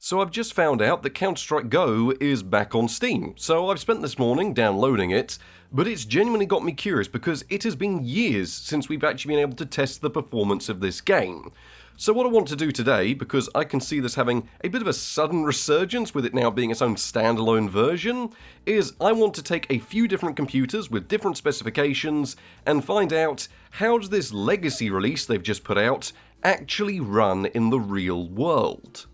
So I've just found out that Counter-Strike Go is back on Steam, so I've spent this morning downloading it, but it's genuinely got me curious because it has been years since we've actually been able to test the performance of this game. So what I want to do today, because I can see this having a bit of a sudden resurgence with it now being its own standalone version, is I want to take a few different computers with different specifications and find out how does this legacy release they've just put out actually run in the real world.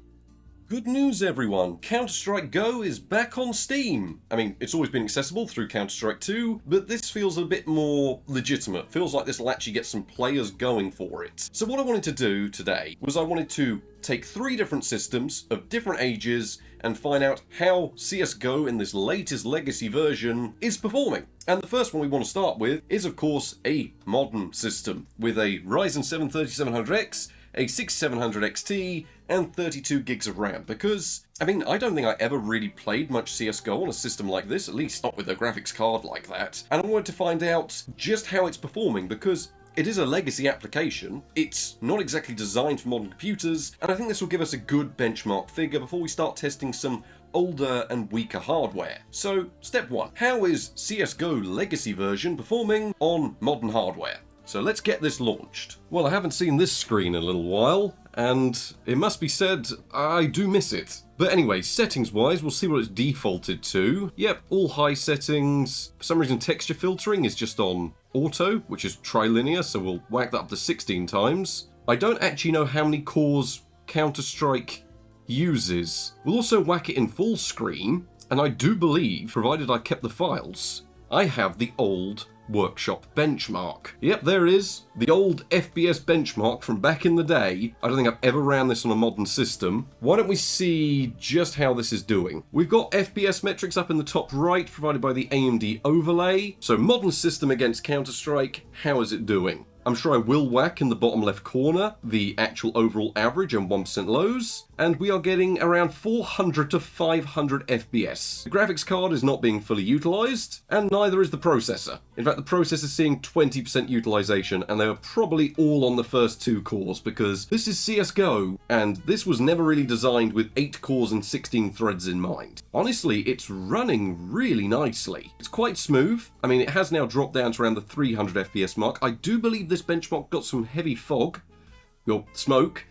Good news everyone, Counter-Strike Go is back on Steam! I mean, it's always been accessible through Counter-Strike 2, but this feels a bit more legitimate. Feels like this will actually get some players going for it. So what I wanted to do today was I wanted to take 3 different systems of different ages and find out how CSGO in this latest legacy version is performing. And the first one we want to start with is of course a modern system with a Ryzen 7 3700X, a 6700 XT, and 32 gigs of RAM, because, I mean, I don't think I ever really played much CSGO on a system like this, at least not with a graphics card like that, and I wanted to find out just how it's performing, because it is a legacy application, it's not exactly designed for modern computers, and I think this will give us a good benchmark figure before we start testing some older and weaker hardware. So, step 1. How is CSGO legacy version performing on modern hardware? So let's get this launched. Well, I haven't seen this screen in a little while, and it must be said, I do miss it. But anyway, settings-wise, we'll see what it's defaulted to. Yep, all high settings. For some reason, texture filtering is just on auto, which is trilinear, so we'll whack that up to 16 times. I don't actually know how many cores Counter-Strike uses. We'll also whack it in full screen, and I do believe, provided I kept the files, I have the old Workshop benchmark. Yep, there it is. The old FPS benchmark from back in the day. I don't think I've ever ran this on a modern system. Why don't we see just how this is doing? We've got FPS metrics up in the top right, provided by the AMD overlay. So modern system against Counter-Strike, how is it doing? I'm sure I will whack in the bottom left corner the actual overall average and 1% lows, and we are getting around 400 to 500 FPS. The graphics card is not being fully utilized, and neither is the processor. In fact, the processor is seeing 20% utilization, and they are probably all on the first 2 cores, because this is CSGO, and this was never really designed with 8 cores and 16 threads in mind. Honestly, it's running really nicely. It's quite smooth. I mean, it has now dropped down to around the 300 FPS mark. I do believe this benchmark got some heavy fog, or smoke,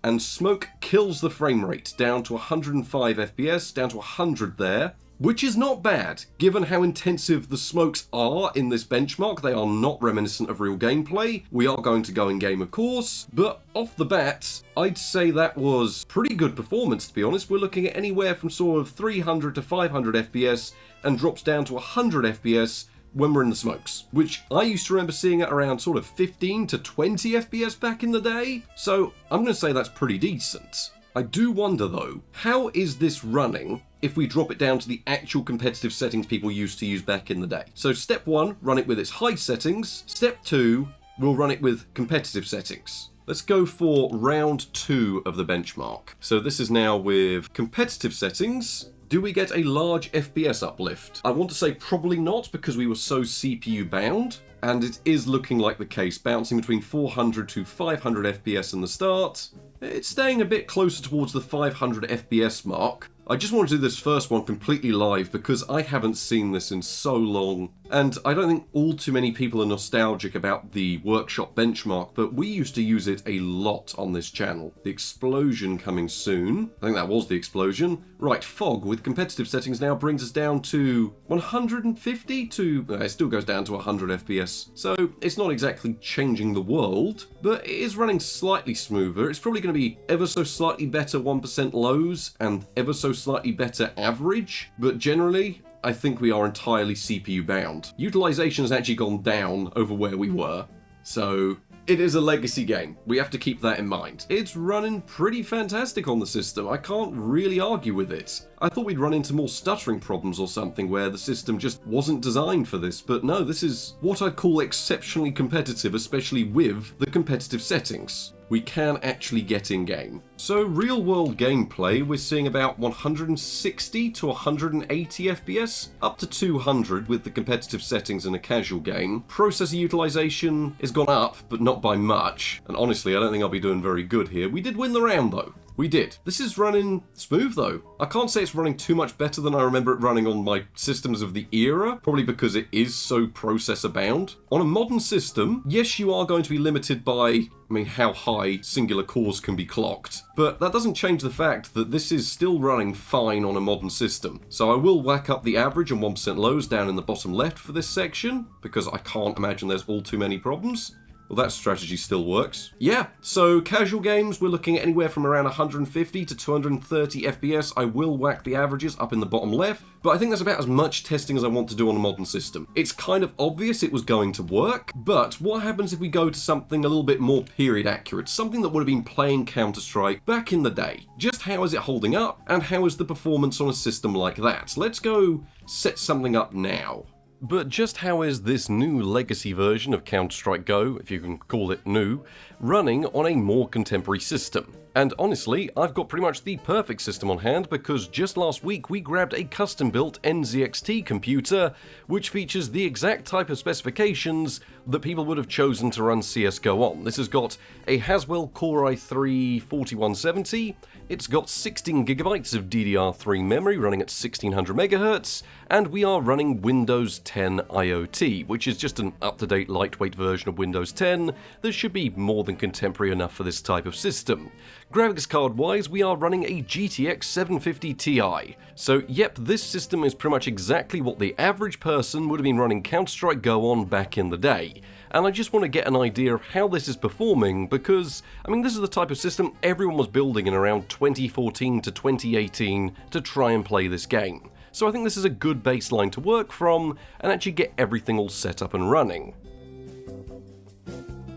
and smoke kills the frame rate down to 105 FPS, down to 100 there, which is not bad, given how intensive the smokes are in this benchmark. They are not reminiscent of real gameplay. We are going to go in game, of course, but off the bat, I'd say that was pretty good performance, to be honest. We're looking at anywhere from sort of 300 to 500 FPS, and drops down to 100 FPS when we're in the smokes, which I used to remember seeing at around sort of 15 to 20 FPS back in the day, so I'm going to say that's pretty decent. I do wonder though, how is this running if we drop it down to the actual competitive settings people used to use back in the day? So step 1, run it with its high settings. Step 2, we'll run it with competitive settings. Let's go for round 2 of the benchmark. So this is now with competitive settings. Do we get a large FPS uplift? I want to say probably not, because we were so CPU bound, and it is looking like the case, bouncing between 400 to 500 FPS in the start. It's staying a bit closer towards the 500 FPS mark. I just want to do this first one completely live because I haven't seen this in so long, and I don't think all too many people are nostalgic about the Workshop benchmark, but we used to use it a lot on this channel. The explosion coming soon. I think that was the explosion. Right, fog with competitive settings now brings us down to 150 to... it still goes down to 100 FPS, so it's not exactly changing the world, but it is running slightly smoother. It's probably going to be ever so slightly better 1% lows and ever so slightly better average, but generally I think we are entirely CPU bound. Utilization has actually gone down over where we were, so it is a legacy game. We have to keep that in mind. It's running pretty fantastic on the system. I can't really argue with it. I thought we'd run into more stuttering problems or something where the system just wasn't designed for this, but no, this is what I'd call exceptionally competitive, especially with the competitive settings. We can actually get in-game. So real-world gameplay, we're seeing about 160 to 180 FPS, up to 200 with the competitive settings in a casual game. Processor utilization has gone up, but not by much, and honestly I don't think I'll be doing very good here. We did win the round though. We did. This is running smooth though. I can't say it's running too much better than I remember it running on my systems of the era, probably because it is so processor bound. On a modern system, yes, you are going to be limited by, how high singular cores can be clocked. But that doesn't change the fact that this is still running fine on a modern system. So I will whack up the average and 1% lows down in the bottom left for this section, because I can't imagine there's all too many problems. Well, that strategy still works. Yeah, so casual games, we're looking at anywhere from around 150 to 230 FPS. I will whack the averages up in the bottom left, but I think that's about as much testing as I want to do on a modern system. It's kind of obvious it was going to work, but what happens if we go to something a little bit more period accurate, something that would have been playing Counter-Strike back in the day? Just how is it holding up, and how is the performance on a system like that? Let's go set something up now. But just how is this new legacy version of Counter-Strike Go, if you can call it new, running on a more contemporary system? And honestly, I've got pretty much the perfect system on hand because just last week we grabbed a custom-built NZXT computer which features the exact type of specifications that people would have chosen to run CSGO on. This has got a Haswell Core i3-4170, it's got 16GB of DDR3 memory running at 1600 MHz, and we are running Windows 10 IoT, which is just an up-to-date lightweight version of Windows 10 that should be more than contemporary enough for this type of system. Graphics card wise, we are running a GTX 750 Ti. So yep, this system is pretty much exactly what the average person would have been running Counter-Strike Go on back in the day. And I just want to get an idea of how this is performing because, this is the type of system everyone was building in around 2014 to 2018 to try and play this game. So I think this is a good baseline to work from and actually get everything all set up and running.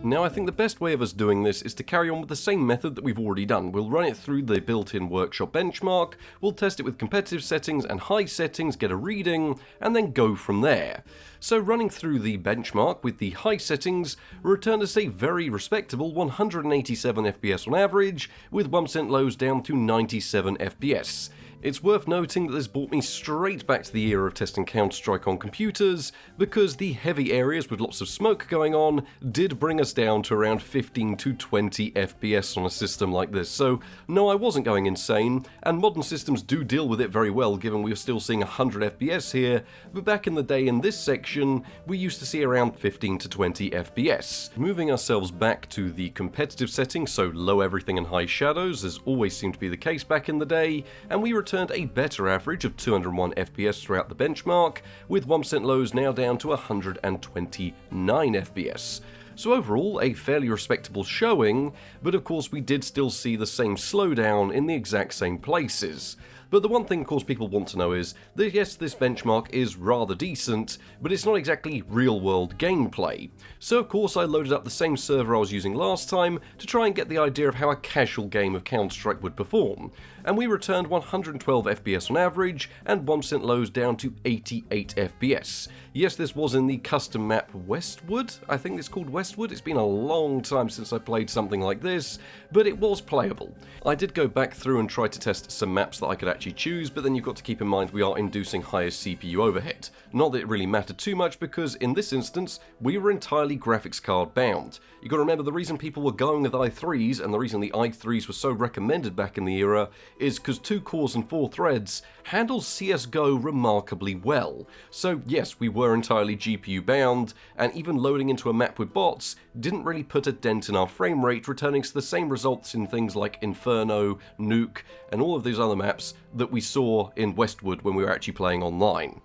Now I think the best way of us doing this is to carry on with the same method that we've already done. We'll run it through the built-in workshop benchmark, we'll test it with competitive settings and high settings, get a reading, and then go from there. So running through the benchmark with the high settings returned us a very respectable 187 FPS on average, with 1% lows down to 97 FPS. It's worth noting that this brought me straight back to the era of testing Counter-Strike on computers, because the heavy areas with lots of smoke going on did bring us down to around 15 to 20 FPS on a system like this. So no, I wasn't going insane, and modern systems do deal with it very well given we are still seeing 100 FPS here, but back in the day in this section, we used to see around 15 to 20 FPS. Moving ourselves back to the competitive settings, so low everything and high shadows, as always seemed to be the case back in the day, and we returned a better average of 201 FPS throughout the benchmark, with 1% lows now down to 129 FPS. So overall, a fairly respectable showing, but of course we did still see the same slowdown in the exact same places. But the one thing of course people want to know is that yes, this benchmark is rather decent, but it's not exactly real-world gameplay. So of course I loaded up the same server I was using last time to try and get the idea of how a casual game of Counter-Strike would perform, and we returned 112 FPS on average, and 1% lows down to 88 FPS. Yes, this was in the custom map Westwood, I think it's called Westwood. It's been a long time since I played something like this, but it was playable. I did go back through and try to test some maps that I could actually choose, but then you've got to keep in mind we are inducing higher CPU overhead. Not that it really mattered too much, because in this instance we were entirely graphics card bound. You've got to remember the reason people were going with i3s, and the reason the i3s were so recommended back in the era, is because 2 cores and 4 threads handles CSGO remarkably well. So yes, we were entirely GPU bound, and even loading into a map with bots didn't really put a dent in our frame rate, returning to the same results in things like Inferno, Nuke, and all of these other maps that we saw in Westwood when we were actually playing online.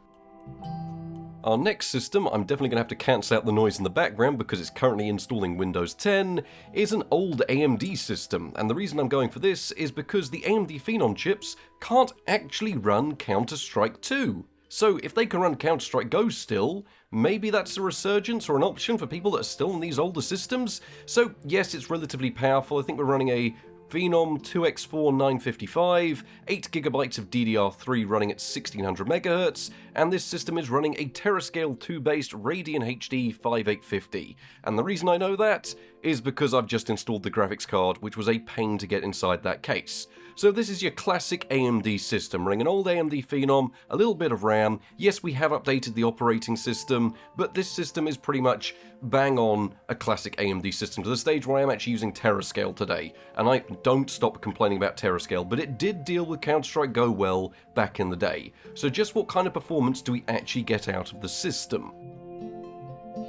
Our next system, I'm definitely going to have to cancel out the noise in the background because it's currently installing Windows 10, is an old AMD system, and the reason I'm going for this is because the AMD Phenom chips can't actually run Counter-Strike 2. So if they can run Counter-Strike Go still, maybe that's a resurgence or an option for people that are still in these older systems. So yes, it's relatively powerful. I think we're running a Phenom 2x4 955, 8GB of DDR3 running at 1600 MHz, and this system is running a Terascale 2 based Radeon HD 5850, and the reason I know that is because I've just installed the graphics card, which was a pain to get inside that case. So this is your classic AMD system, running an old AMD Phenom, a little bit of RAM. Yes, we have updated the operating system, but this system is pretty much bang on a classic AMD system, to the stage where I am actually using Terascale today. And I don't stop complaining about Terascale, but it did deal with Counter-Strike Go well back in the day. So just what kind of performance do we actually get out of the system?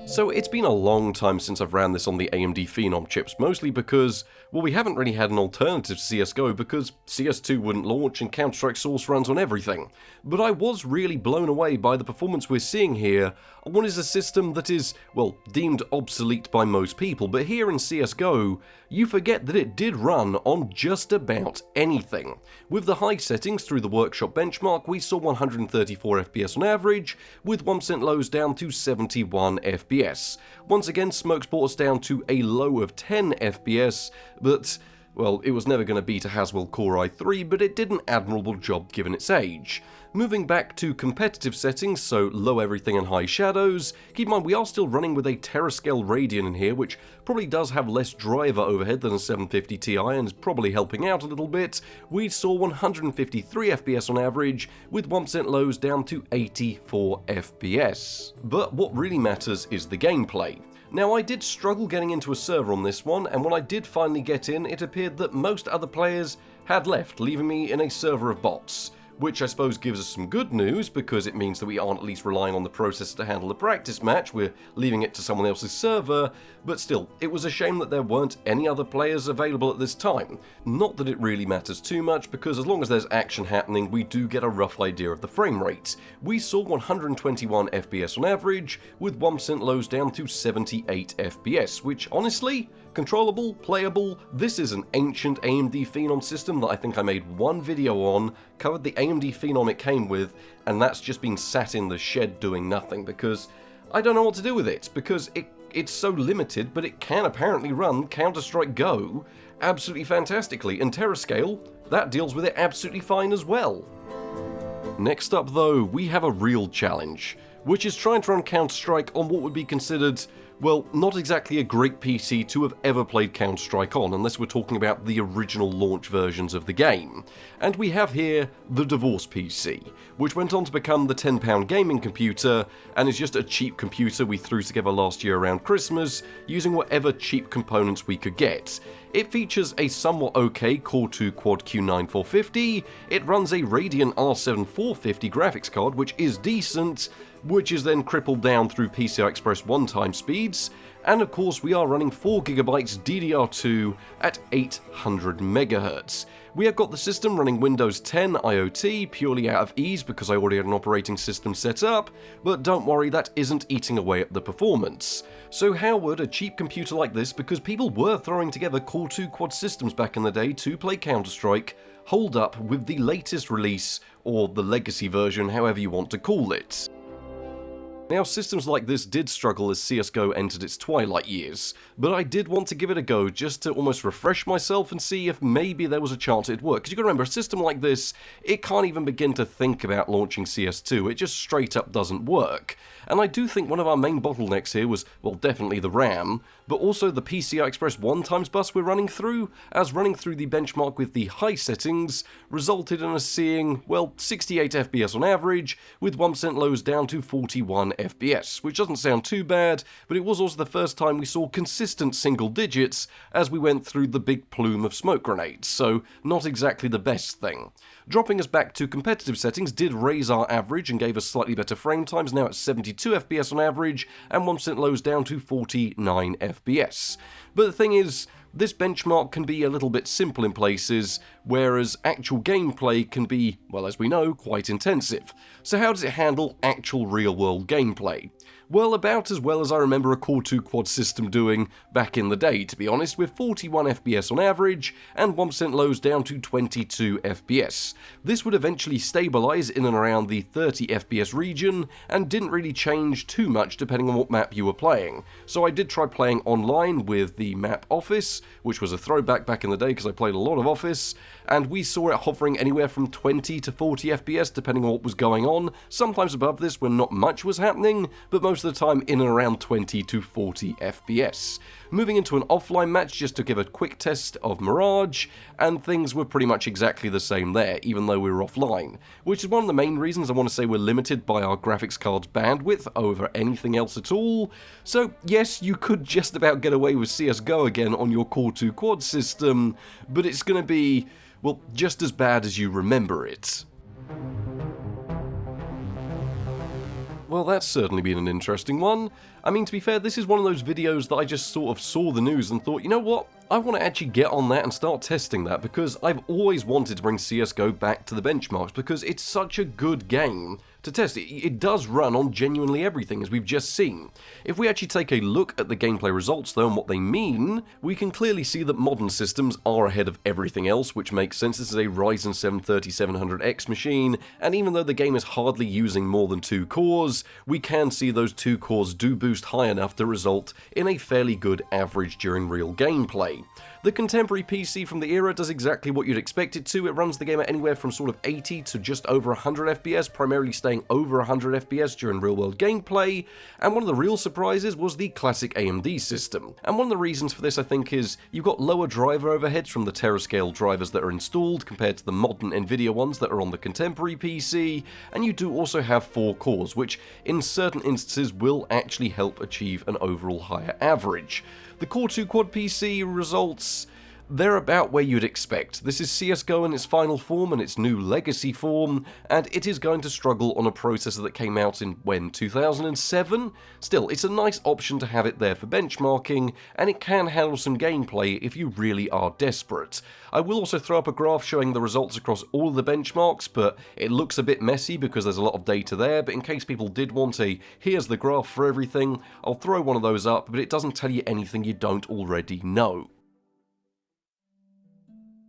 So it's been a long time since I've ran this on the AMD Phenom chips, mostly because, well, we haven't really had an alternative to CSGO because CS2 wouldn't launch and Counter-Strike Source runs on everything. But I was really blown away by the performance we're seeing here on what is a system that is, well, deemed obsolete by most people, but here in CSGO, you forget that it did run on just about anything. With the high settings through the workshop benchmark, we saw 134 FPS on average, with 1% lows down to 71 FPS. Once again, Smokes brought us down to a low of 10 FPS, but, well, it was never going to beat a Haswell Core i3, but it did an admirable job given its age. Moving back to competitive settings, so low everything and high shadows, keep in mind we are still running with a Terascale Radeon in here, which probably does have less driver overhead than a 750 Ti and is probably helping out a little bit. We saw 153 FPS on average, with 1% lows down to 84 FPS. But what really matters is the gameplay. Now, I did struggle getting into a server on this one, and when I did finally get in, it appeared that most other players had left, leaving me in a server of bots. Which I suppose gives us some good news, because it means that we aren't at least relying on the processor to handle the practice match, we're leaving it to someone else's server, but still, it was a shame that there weren't any other players available at this time. Not that it really matters too much, because as long as there's action happening, we do get a rough idea of the frame rate. We saw 121 FPS on average, with 1% lows down to 78 FPS, which honestly, controllable, playable. This is an ancient AMD Phenom system that I think I made one video on, covered the AMD Phenom it came with, and that's just been sat in the shed doing nothing because I don't know what to do with it, because it's so limited, but it can apparently run Counter-Strike Go absolutely fantastically, and Terascale, that deals with it absolutely fine as well. Next up though, we have a real challenge, which is trying to run Counter-Strike on what would be considered, well, not exactly a great PC to have ever played Counter-Strike on, unless we're talking about the original launch versions of the game. And we have here the Divorce PC, which went on to become the £10 gaming computer, and is just a cheap computer we threw together last year around Christmas, using whatever cheap components we could get. It features a somewhat okay Core2Quad Q9450, it runs a Radeon R7 450 graphics card, which is decent, which is then crippled down through PCI Express one-time speeds, and of course we are running 4GB DDR2 at 800 MHz. We have got the system running Windows 10 IoT purely out of ease because I already had an operating system set up, but don't worry, that isn't eating away at the performance. So how would a cheap computer like this, because people were throwing together Core2Quad systems back in the day to play Counter-Strike, hold up with the latest release, or the legacy version, however you want to call it? Now, systems like this did struggle as CSGO entered its twilight years, but I did want to give it a go just to almost refresh myself and see if maybe there was a chance it'd work. Because you gotta remember, a system like this, it can't even begin to think about launching CS2, it just straight up doesn't work. And I do think one of our main bottlenecks here was, well, definitely the RAM, but also the PCI Express 1x bus we're running through, as running through the benchmark with the high settings resulted in us seeing, well, 68 FPS on average, with 1% lows down to 41 FPS, which doesn't sound too bad, but it was also the first time we saw consistent single digits as we went through the big plume of smoke grenades, so not exactly the best thing. Dropping us back to competitive settings did raise our average and gave us slightly better frame times, now at 72 FPS on average, and 1% lows down to 49 FPS. But the thing is, this benchmark can be a little bit simple in places, whereas actual gameplay can be, well, as we know, quite intensive. So how does it handle actual real-world gameplay? Well, about as well as I remember a Core2Quad system doing back in the day, to be honest, with 41 FPS on average and 1% lows down to 22 FPS. This would eventually stabilise in and around the 30 FPS region and didn't really change too much depending on what map you were playing. So I did try playing online with the map Office, which was a throwback back in the day because I played a lot of Office, and we saw it hovering anywhere from 20 to 40 FPS depending on what was going on, sometimes above this when not much was happening, but most of the time in and around 20 to 40 FPS. Moving into an offline match just to give a quick test of Mirage, and things were pretty much exactly the same there, even though we were offline, which is one of the main reasons I want to say we're limited by our graphics card's bandwidth over anything else at all. So yes, you could just about get away with CSGO again on your Core2Quad system, but it's going to be, well, just as bad as you remember it. Well, that's certainly been an interesting one. I mean, to be fair, this is one of those videos that I just sort of saw the news and thought, you know what, I want to actually get on that and start testing that, because I've always wanted to bring CSGO back to the benchmarks, because it's such a good game to test. It does run on genuinely everything, as we've just seen. If we actually take a look at the gameplay results, though, and what they mean, we can clearly see that modern systems are ahead of everything else, which makes sense. This is a Ryzen 7 3700X machine, and even though the game is hardly using more than 2 cores, we can see those 2 cores do boost high enough to result in a fairly good average during real gameplay. The contemporary PC from the era does exactly what you'd expect it to. It runs the game at anywhere from sort of 80 to just over 100 FPS, primarily staying over 100 FPS during real-world gameplay, and one of the real surprises was the classic AMD system. And one of the reasons for this, I think, is you've got lower driver overheads from the Terascale drivers that are installed compared to the modern NVIDIA ones that are on the contemporary PC, and you do also have 4 cores, which in certain instances will actually help achieve an overall higher average. The Core2Quad PC results, they're about where you'd expect. This is CSGO in its final form and its new legacy form, and it is going to struggle on a processor that came out in, when, 2007? Still, it's a nice option to have it there for benchmarking, and it can handle some gameplay if you really are desperate. I will also throw up a graph showing the results across all of the benchmarks, but it looks a bit messy because there's a lot of data there, but in case people did want a, here's the graph for everything, I'll throw one of those up, but it doesn't tell you anything you don't already know.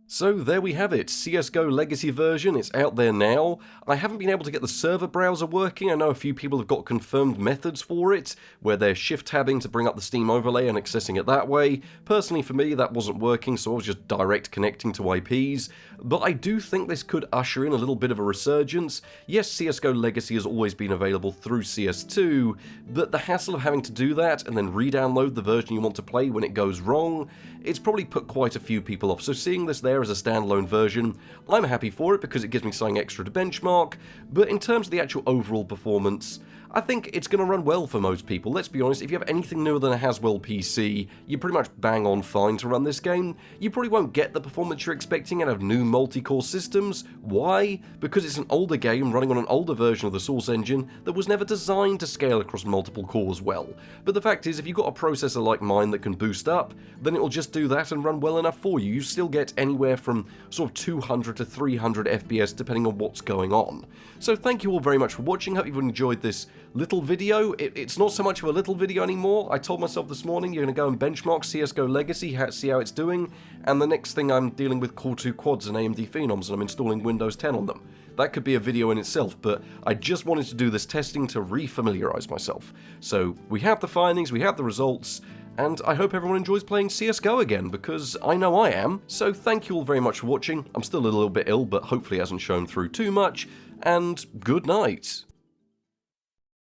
So there we have it, CSGO Legacy version, it's out there now. I haven't been able to get the server browser working. I know a few people have got confirmed methods for it, where they're shift tabbing to bring up the Steam overlay and accessing it that way. Personally for me that wasn't working, so I was just direct connecting to IPs. But I do think this could usher in a little bit of a resurgence. Yes, CSGO Legacy has always been available through CS2, but the hassle of having to do that and then re-download the version you want to play when it goes wrong, it's probably put quite a few people off. So seeing this there as a standalone version, I'm happy for it because it gives me something extra to benchmark, but in terms of the actual overall performance, I think it's going to run well for most people. Let's be honest, if you have anything newer than a Haswell PC, you're pretty much bang on fine to run this game. You probably won't get the performance you're expecting out of new multi-core systems. Why? Because it's an older game running on an older version of the source engine that was never designed to scale across multiple cores well. But the fact is, if you've got a processor like mine that can boost up, then it'll just do that and run well enough for you. You still get anywhere from sort of 200 to 300 FPS depending on what's going on. So thank you all very much for watching. Hope you've enjoyed this little video. It's not so much of a little video anymore. I told myself this morning you're going to go and benchmark CSGO Legacy, see how it's doing, and the next thing I'm dealing with Core2Quads and AMD Phenoms and I'm installing Windows 10 on them. That could be a video in itself, but I just wanted to do this testing to refamiliarize myself. So we have the findings, we have the results, and I hope everyone enjoys playing CSGO again, because I know I am. So thank you all very much for watching. I'm still a little bit ill, but hopefully it hasn't shown through too much, and good night.